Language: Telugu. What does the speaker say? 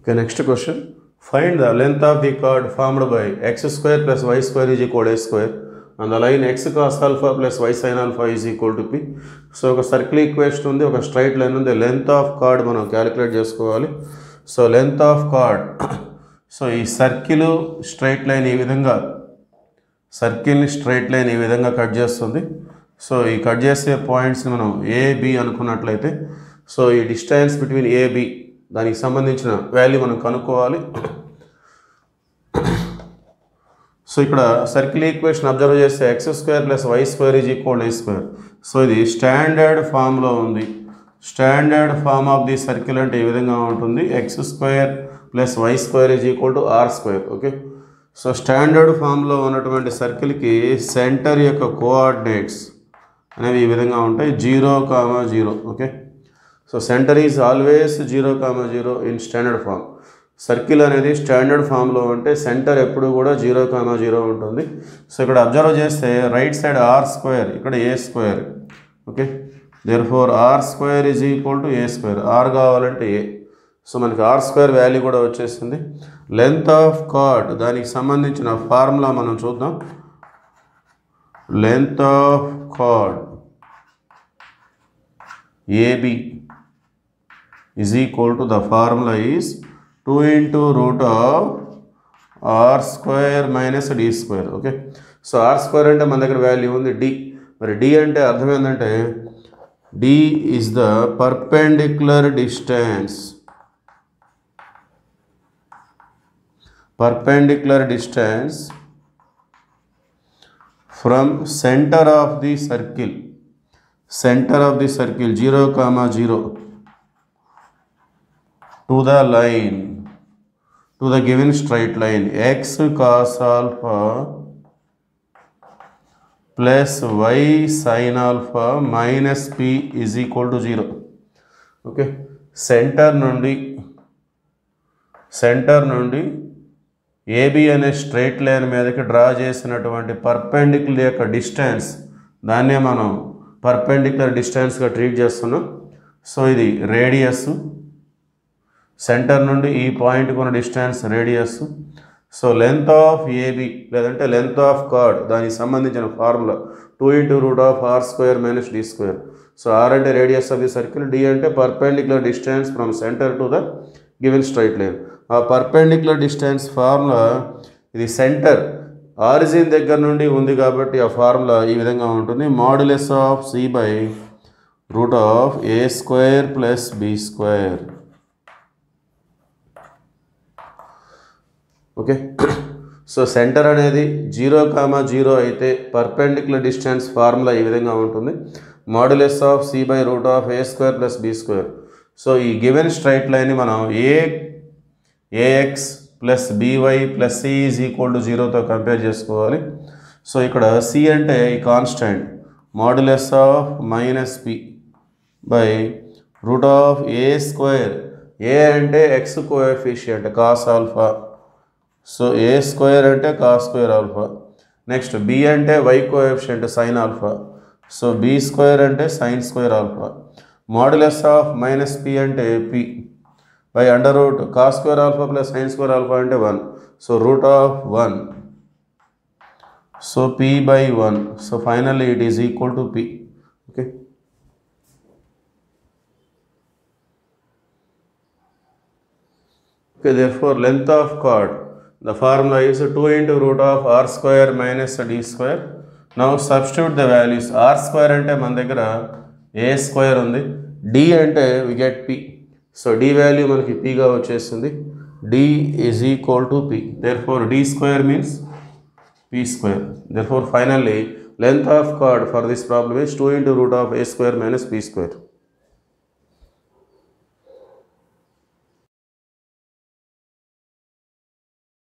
Okay, next question. Find the length of the chord formed by x square plus y square is equal to a square and the line x cos alpha plus y sin alpha is equal to p. So, ఒక circle equation ఉంది, ఒక straight line ఉంది, length of chord మనం calculate చేసుకోవాలి. So, length of chord. So ఈ సర్కిల్ స్ట్రైట్ లైన్ ఈ విధంగా సర్కిల్ని స్ట్రైట్ లైన్ ఈ విధంగా కట్ చేస్తుంది. సో ఈ కట్ చేసే పాయింట్స్ని మనం ఏబి అనుకున్నట్లయితే సో ఈ డిస్టెన్స్ బిట్వీన్ ఏబి దానికి సంబంధించిన వాల్యూ మనం కనుక్కోవాలి. సో ఇక్కడ సర్కిల్ ఈక్వేషన్ అబ్జర్వ్ చేస్తే x square plus y square is equal a square. So ఇది స్టాండర్డ్ ఫామ్లో ఉంది. Standard form of the circle అంటే ఈ విధంగా ఉంటుంది, x square plus y square is equal to r square. Okay, so standard ఫామ్లో ఉన్నటువంటి సర్కిల్కి సెంటర్ యొక్క కోఆర్డినేట్స్ అనేవి ఈ విధంగా ఉంటాయి, 0, 0. Okay, so centre is always 0, 0 in standard form. Circle అనేది స్టాండర్డ్ ఫామ్లో ఉంటే సెంటర్ ఎప్పుడు కూడా 0, 0 ఉంటుంది. సో ఇక్కడ అబ్జర్వ్ చేస్తే రైట్ సైడ్ ఆర్ స్క్వేర్, ఇక్కడ A square. Okay, therefore R square is equal to A square. R కావాలంటే ఏ. సో మనకి ఆర్ స్క్వేర్ వాల్యూ కూడా వచ్చేసింది. లెంత్ ఆఫ్ కార్డ్ దానికి సంబంధించిన ఫార్ములా మనం చూద్దాం. Length of chord AB is equal to the formula is 2 into root of r square minus d square. Okay, so r square అంటే మన దగ్గర వాల్యూ ఉంది డి. మరి డి అంటే అర్థం ఏంటంటే d is the perpendicular distance. Perpendicular distance from center of the circle, 0, 0 to the line, to the given straight line x cos alpha plus y sin alpha minus p is equal to 0. Okay, center నుండి ఏబి అనే స్ట్రైట్ లైన్ మీదకి డ్రా చేసినటువంటి పర్పెండిక్యులర్ యొక్క డిస్టెన్స్, దాన్నే మనం పర్పెండిక్యులర్ డిస్టెన్స్గా ట్రీట్ చేస్తున్నాం. సో ఇది రేడియస్, సెంటర్ నుండి ఈ పాయింట్కి ఉన్న distance radius. So length of A B లేదంటే లెంత్ ఆఫ్ కార్డ్ దానికి సంబంధించిన formula 2 into root of r square minus d square. So R అంటే radius of the circle, D అంటే perpendicular distance from centre to the given straight line. ఆ పర్పెండిక్యులర్ డిస్టెన్స్ ఫార్ములా ఇది సెంటర్ ఆరిజిన్ దగ్గర నుండి ఉంది కాబట్టి ఆ ఫార్ములా ఈ విధంగా ఉంటుంది, modulus of C by root of A square plus B square. Okay, so centre అనేది 0, 0 అయితే పర్పెండిక్యులర్ డిస్టెన్స్ ఫార్ములా ఈ విధంగా ఉంటుంది, modulus of C by root of A square plus B square. So ఈ గివెన్ స్ట్రైట్ లైన్ని మనం A X plus B Y plus C is equal to 0తో కంపేర్ చేసుకోవాలి. సో ఇక్కడ సి అంటే ఈ constant, modulus of minus P by root of A square. A అంటే X coefficient cos alpha, so A square అంటే cos square alpha. Next B అంటే Y coefficient sine alpha, so B square అంటే sine square alpha. Modulus of minus P అంటే P by under root cos square alpha plus sine square alpha అంటే 1, so root of 1, so P by 1. So finally it is equal to P. Okay, okay, therefore length of chord, the formula is 2 into root of r square minus d square. Now substitute the values. r square అంటే మన దగ్గర a square ఉంది, d అంటే we get p. So d value మనకి p గా వచ్చేస్తుంది, d is equal to p. Therefore d square means p square. Therefore finally length of chord for this problem is 2 into root of a square minus p square.